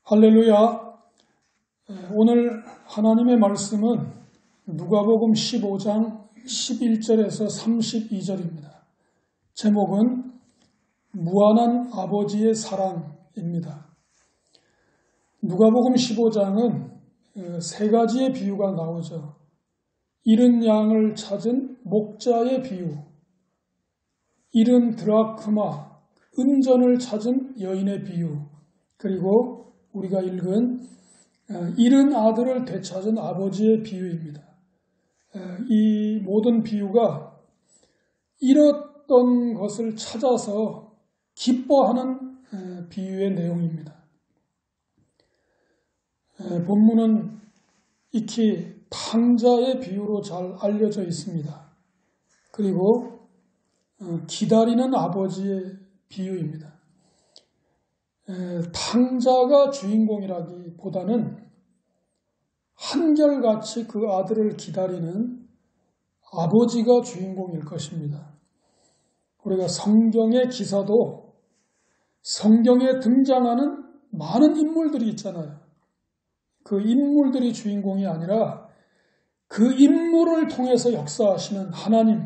할렐루야. 오늘 하나님의 말씀은 누가복음 15장 11절에서 32절입니다. 제목은 무한한 아버지의 사랑입니다. 누가복음 15장은 세 가지의 비유가 나오죠. 잃은 양을 찾은 목자의 비유, 잃은 드라크마, 은전을 찾은 여인의 비유, 그리고 우리가 읽은 잃은 아들을 되찾은 아버지의 비유입니다. 이 모든 비유가 잃었던 것을 찾아서 기뻐하는 비유의 내용입니다. 본문은 익히 탕자의 비유로 잘 알려져 있습니다. 그리고 기다리는 아버지의 비유입니다. 탕자가 주인공이라기보다는 한결같이 그 아들을 기다리는 아버지가 주인공일 것입니다. 우리가 성경의 기사도 성경에 등장하는 많은 인물들이 있잖아요. 그 인물들이 주인공이 아니라 그 인물을 통해서 역사하시는 하나님,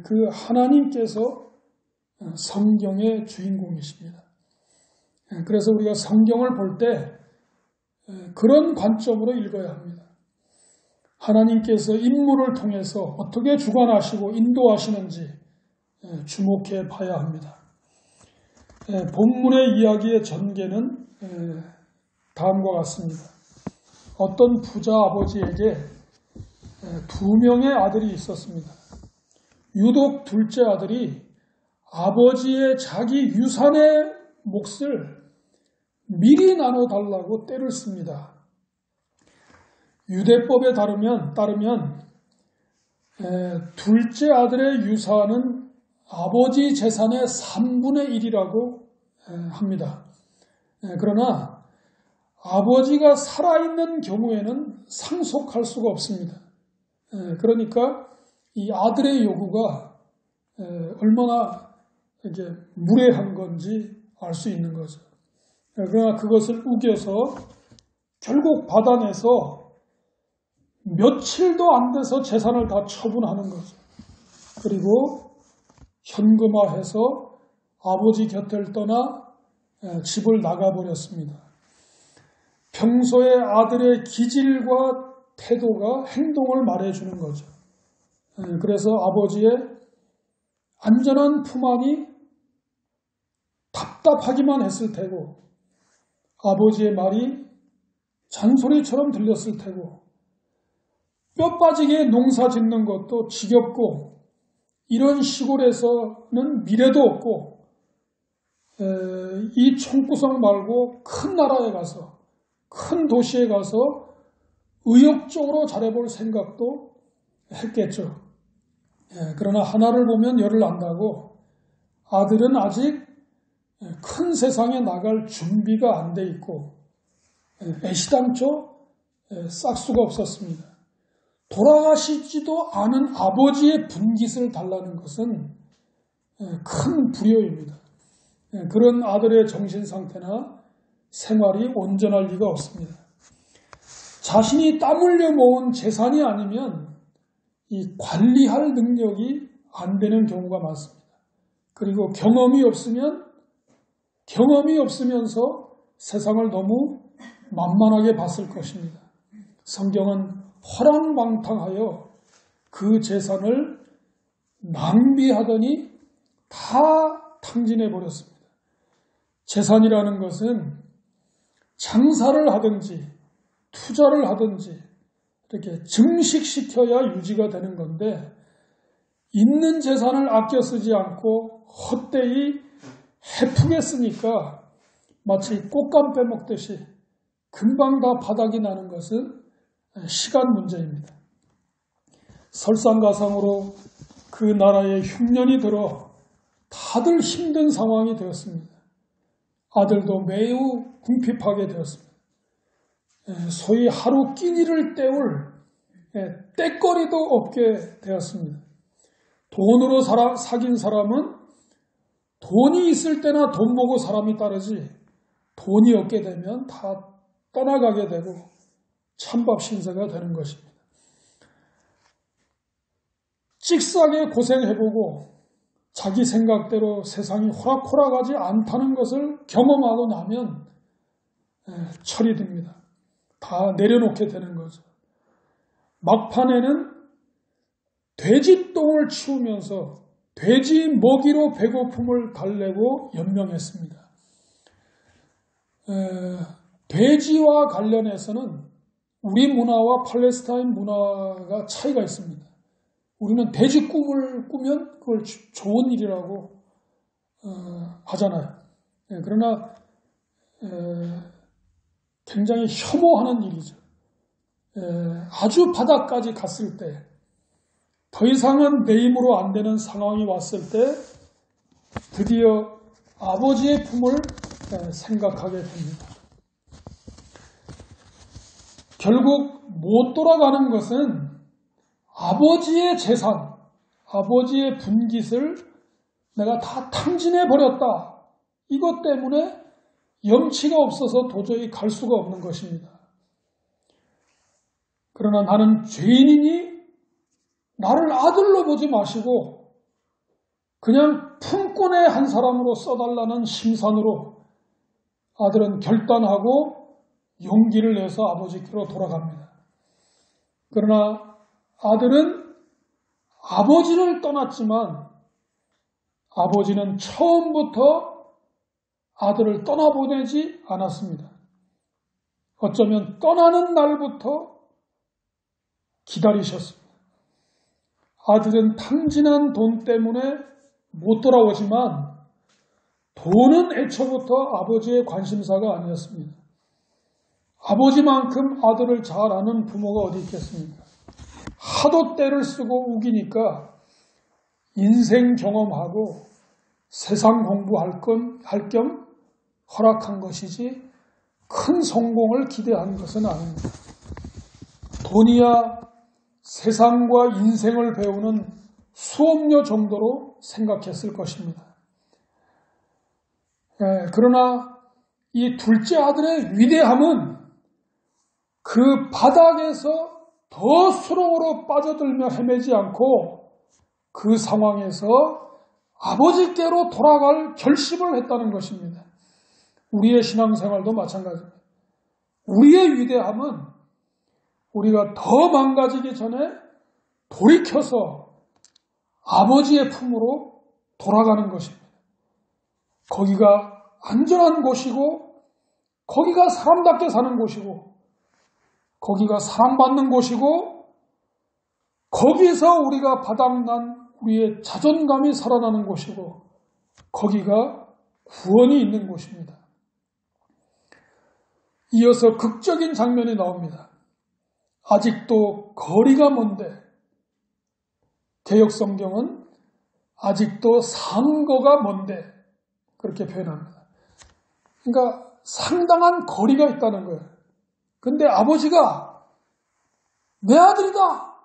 그 하나님께서 성경의 주인공이십니다. 그래서 우리가 성경을 볼 때 그런 관점으로 읽어야 합니다. 하나님께서 인물을 통해서 어떻게 주관하시고 인도하시는지 주목해 봐야 합니다. 본문의 이야기의 전개는 다음과 같습니다. 어떤 부자 아버지에게 두 명의 아들이 있었습니다. 유독 둘째 아들이 아버지의 자기 유산의 몫을 미리 나눠달라고 때를 씁니다. 유대법에 따르면 둘째 아들의 유산은 아버지 재산의 3분의 1이라고 합니다. 그러나 아버지가 살아있는 경우에는 상속할 수가 없습니다. 그러니까 이 아들의 요구가 얼마나 이게 무례한 건지 알 수 있는 거죠. 그러나 그것을 우겨서 결국 받아내서 며칠도 안 돼서 재산을 다 처분하는 거죠. 그리고 현금화해서 아버지 곁을 떠나 집을 나가버렸습니다. 평소에 아들의 기질과 태도가 행동을 말해주는 거죠. 그래서 아버지의 안전한 품 안이 답답하기만 했을 테고 아버지의 말이 잔소리처럼 들렸을 테고 뼈 빠지게 농사 짓는 것도 지겹고 이런 시골에서는 미래도 없고 이 총구석 말고 큰 나라에 가서 큰 도시에 가서 의욕적으로 잘해볼 생각도 했겠죠. 그러나 하나를 보면 열을 난다고 아들은 아직 큰 세상에 나갈 준비가 안 돼 있고 애시당초 싹수가 없었습니다. 돌아가시지도 않은 아버지의 분깃을 달라는 것은 큰 불효입니다. 그런 아들의 정신 상태나 생활이 온전할 리가 없습니다. 자신이 땀 흘려 모은 재산이 아니면 이 관리할 능력이 안 되는 경우가 많습니다. 그리고 경험이 없으면서 세상을 너무 만만하게 봤을 것입니다. 성경은 허랑방탕하여 그 재산을 낭비하더니 다 탕진해 버렸습니다. 재산이라는 것은 장사를 하든지 투자를 하든지 이렇게 증식시켜야 유지가 되는 건데 있는 재산을 아껴 쓰지 않고 헛되이 해프게 쓰니까 마치 꽃감 빼먹듯이 금방 다 바닥이 나는 것은 시간 문제입니다. 설상가상으로 그 나라에 흉년이 들어 다들 힘든 상황이 되었습니다. 아들도 매우 궁핍하게 되었습니다. 소위 하루 끼니를 때울 때거리도 없게 되었습니다. 돈으로 사귄 사람은 돈이 있을 때나 돈 보고 사람이 따르지 돈이 없게 되면 다 떠나가게 되고 찬밥 신세가 되는 것입니다. 찍싸게 고생해보고 자기 생각대로 세상이 호락호락하지 않다는 것을 경험하고 나면 철이 듭니다. 다 내려놓게 되는 거죠. 막판에는 돼지똥을 치우면서 돼지 먹이로 배고픔을 달래고 연명했습니다. 돼지와 관련해서는 우리 문화와 팔레스타인 문화가 차이가 있습니다. 우리는 돼지 꿈을 꾸면 그걸 좋은 일이라고 하잖아요. 그러나 굉장히 혐오하는 일이죠. 아주 바닥까지 갔을 때 더 이상은 내 힘으로 안 되는 상황이 왔을 때 드디어 아버지의 품을 생각하게 됩니다. 결국 못 돌아가는 것은 아버지의 재산, 아버지의 분깃을 내가 다 탕진해 버렸다. 이것 때문에 염치가 없어서 도저히 갈 수가 없는 것입니다. 그러나 나는 죄인이니 나를 아들로 보지 마시고 그냥 품꾼의 한 사람으로 써달라는 심산으로 아들은 결단하고 용기를 내서 아버지께로 돌아갑니다. 그러나 아들은 아버지를 떠났지만 아버지는 처음부터 아들을 떠나보내지 않았습니다. 어쩌면 떠나는 날부터 기다리셨습니다. 아들은 탕진한 돈 때문에 못 돌아오지만 돈은 애초부터 아버지의 관심사가 아니었습니다. 아버지만큼 아들을 잘 아는 부모가 어디 있겠습니까? 하도 때를 쓰고 우기니까 인생 경험하고 세상 공부할 겸 허락한 것이지 큰 성공을 기대한 것은 아닙니다. 돈이야 세상과 인생을 배우는 수업료 정도로 생각했을 것입니다. 그러나 이 둘째 아들의 위대함은 그 바닥에서 더 수렁으로 빠져들며 헤매지 않고 그 상황에서 아버지께로 돌아갈 결심을 했다는 것입니다. 우리의 신앙생활도 마찬가지입니다. 우리의 위대함은 우리가 더 망가지기 전에 돌이켜서 아버지의 품으로 돌아가는 것입니다. 거기가 안전한 곳이고 거기가 사람답게 사는 곳이고 거기가 사랑받는 곳이고 거기서 우리가 바닥난 우리의 자존감이 살아나는 곳이고 거기가 구원이 있는 곳입니다. 이어서 극적인 장면이 나옵니다. 아직도 거리가 먼데 개역성경은 아직도 상거가 먼데 그렇게 표현합니다. 그러니까 상당한 거리가 있다는 거예요. 근데 아버지가 내 아들이다.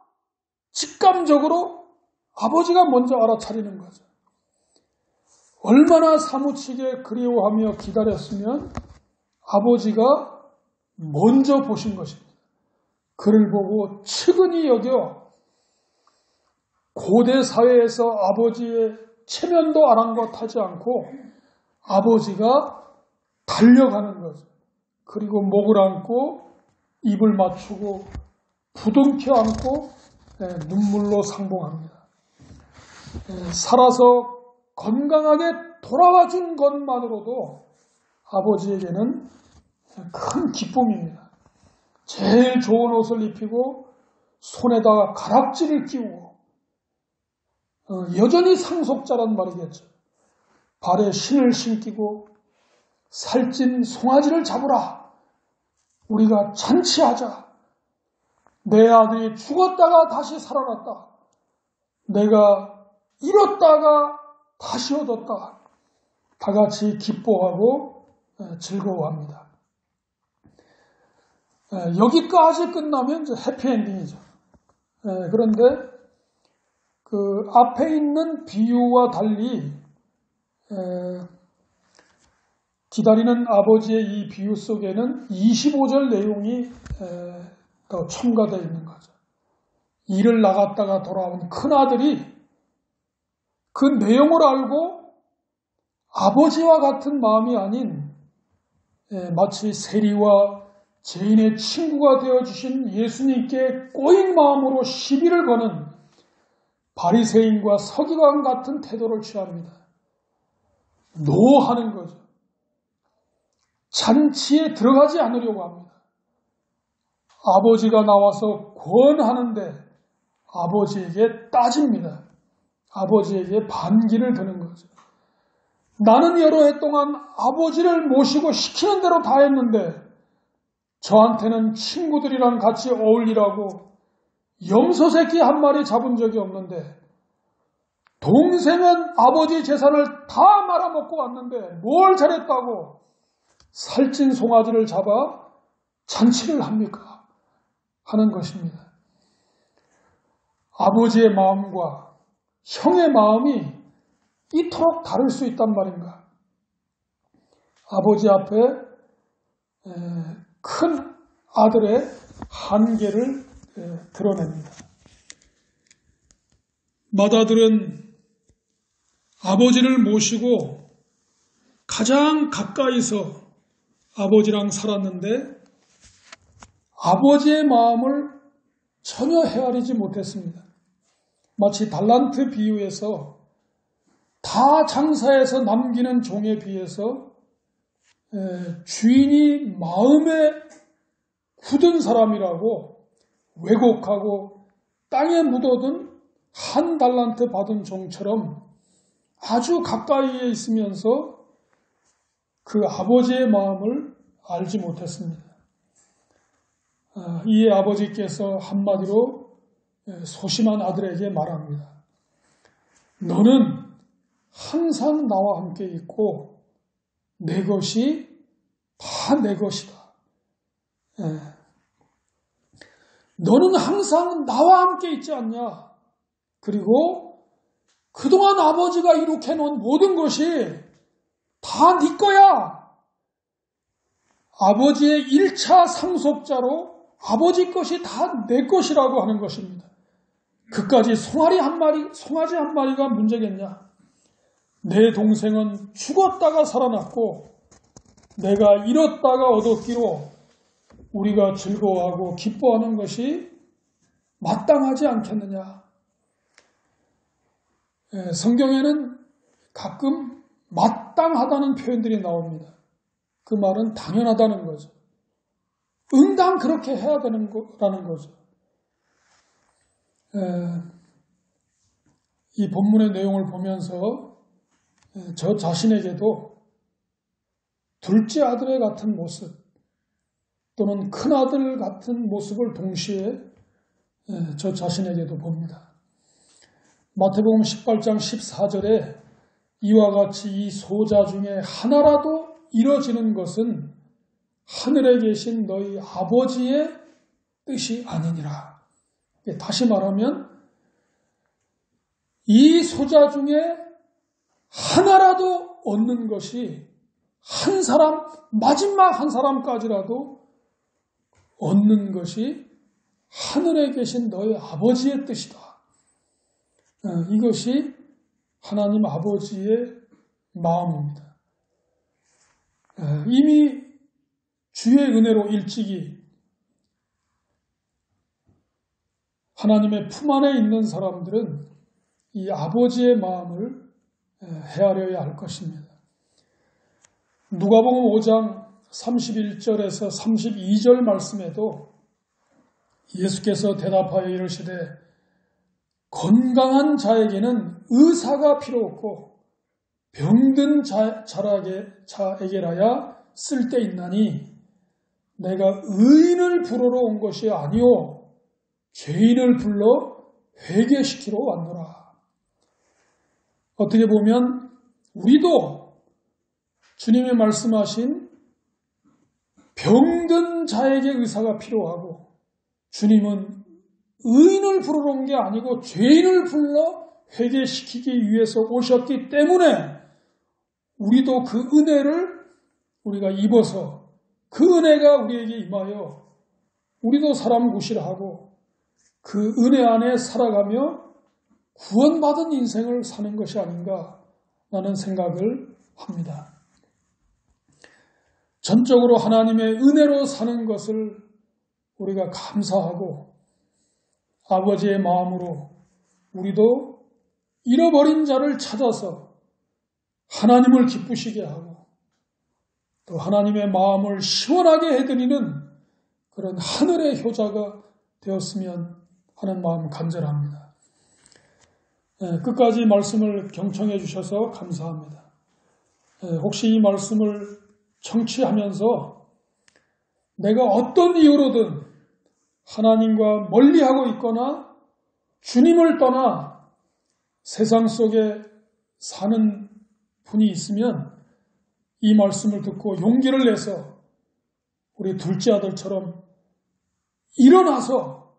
직감적으로 아버지가 먼저 알아차리는 거죠. 얼마나 사무치게 그리워하며 기다렸으면 아버지가 먼저 보신 것입니다. 그를 보고 측은히 여겨 고대 사회에서 아버지의 체면도 아랑곳하지 않고 아버지가 달려가는 거죠. 그리고 목을 안고 입을 맞추고 부둥켜 안고 눈물로 상봉합니다. 살아서 건강하게 돌아와 준 것만으로도 아버지에게는 큰 기쁨입니다. 제일 좋은 옷을 입히고 손에다가 가락지를 끼우고 여전히 상속자란 말이겠죠. 발에 신을 신기고 살찐 송아지를 잡으라. 우리가 잔치하자. 내 아들이 죽었다가 다시 살아났다. 내가 잃었다가 다시 얻었다. 다 같이 기뻐하고 즐거워합니다. 여기까지 끝나면 이제 해피엔딩이죠. 그런데 그 앞에 있는 비유와 달리 기다리는 아버지의 이 비유 속에는 25절 내용이 더 첨가되어 있는 거죠. 일을 나갔다가 돌아온 큰아들이 그 내용을 알고 아버지와 같은 마음이 아닌 마치 세리와 죄인의 친구가 되어주신 예수님께 꼬인 마음으로 시비를 거는 바리새인과 서기관 같은 태도를 취합니다. 노하는 거죠. 잔치에 들어가지 않으려고 합니다. 아버지가 나와서 권하는데 아버지에게 따집니다. 아버지에게 반기를 드는 거죠. 나는 여러 해 동안 아버지를 모시고 시키는 대로 다 했는데 저한테는 친구들이랑 같이 어울리라고 염소 새끼 한 마리 잡은 적이 없는데 동생은 아버지 재산을 다 말아먹고 왔는데 뭘 잘했다고 살찐 송아지를 잡아 잔치를 합니까? 하는 것입니다. 아버지의 마음과 형의 마음이 이토록 다를 수 있단 말인가? 아버지 앞에 큰 아들의 한계를 드러냅니다. 맏아들은 아버지를 모시고 가장 가까이서 아버지랑 살았는데 아버지의 마음을 전혀 헤아리지 못했습니다. 마치 달란트 비유에서 다 장사해서 남기는 종에 비해서 주인이 마음에 굳은 사람이라고 왜곡하고 땅에 묻어둔 한 달란트 받은 종처럼 아주 가까이에 있으면서 그 아버지의 마음을 알지 못했습니다. 이에 아버지께서 한마디로 소심한 아들에게 말합니다. 너는 항상 나와 함께 있고 내 것이 다 내 것이다. 너는 항상 나와 함께 있지 않냐? 그리고 그동안 아버지가 이룩해 놓은 모든 것이 다 네 거야. 아버지의 1차 상속자로 아버지 것이 다 내 것이라고 하는 것입니다. 그까지 송아지 한 마리가 문제겠냐? 내 동생은 죽었다가 살아났고 내가 잃었다가 얻었기로 우리가 즐거워하고 기뻐하는 것이 마땅하지 않겠느냐? 성경에는 가끔 마땅하다는 표현들이 나옵니다. 그 말은 당연하다는 거죠. 응당 그렇게 해야 되는 거라는 거죠. 이 본문의 내용을 보면서 저 자신에게도 둘째 아들의 같은 모습 또는 큰아들 같은 모습을 동시에 저 자신에게도 봅니다. 마태복음 18장 14절에 이와 같이 이 소자 중에 하나라도 이뤄지는 것은 하늘에 계신 너희 아버지의 뜻이 아니니라. 다시 말하면 이 소자 중에 하나라도 얻는 것이 한 사람, 마지막 한 사람까지라도 얻는 것이 하늘에 계신 너희 아버지의 뜻이다. 이것이 하나님 아버지의 마음입니다. 이미 주의 은혜로 일찍이 하나님의 품 안에 있는 사람들은 이 아버지의 마음을 헤아려야 할 것입니다. 누가복음 5장 31절에서 32절 말씀에도 예수께서 대답하여 이르시되 건강한 자에게는 의사가 필요 없고 병든 자에게라야 쓸데있나니 내가 의인을 부르러 온 것이 아니요 죄인을 불러 회개시키러 왔노라. 어떻게 보면 우리도 주님의 말씀하신 병든 자에게 의사가 필요하고 주님은 의인을 부르러 온 게 아니고 죄인을 불러 회개시키기 위해서 오셨기 때문에 우리도 그 은혜를 우리가 입어서 그 은혜가 우리에게 임하여 우리도 사람 구실하고 그 은혜 안에 살아가며 구원받은 인생을 사는 것이 아닌가 라는 생각을 합니다. 전적으로 하나님의 은혜로 사는 것을 우리가 감사하고 아버지의 마음으로 우리도 잃어버린 자를 찾아서 하나님을 기쁘시게 하고 또 하나님의 마음을 시원하게 해드리는 그런 하늘의 효자가 되었으면 하는 마음 간절합니다. 끝까지 말씀을 경청해 주셔서 감사합니다. 혹시 이 말씀을 청취하면서 내가 어떤 이유로든 하나님과 멀리하고 있거나 주님을 떠나 세상 속에 사는 분이 있으면 이 말씀을 듣고 용기를 내서 우리 둘째 아들처럼 일어나서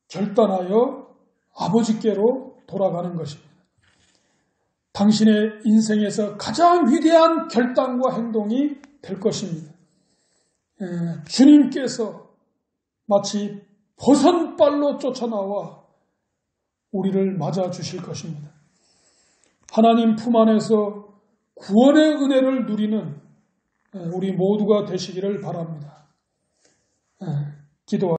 결단하여 아버지께로 돌아가는 것입니다. 당신의 인생에서 가장 위대한 결단과 행동이 될 것입니다. 주님께서 마치 버선발로 쫓아나와 우리를 맞아주실 것입니다. 하나님 품 안에서 구원의 은혜를 누리는 우리 모두가 되시기를 바랍니다. 기도하겠습니다.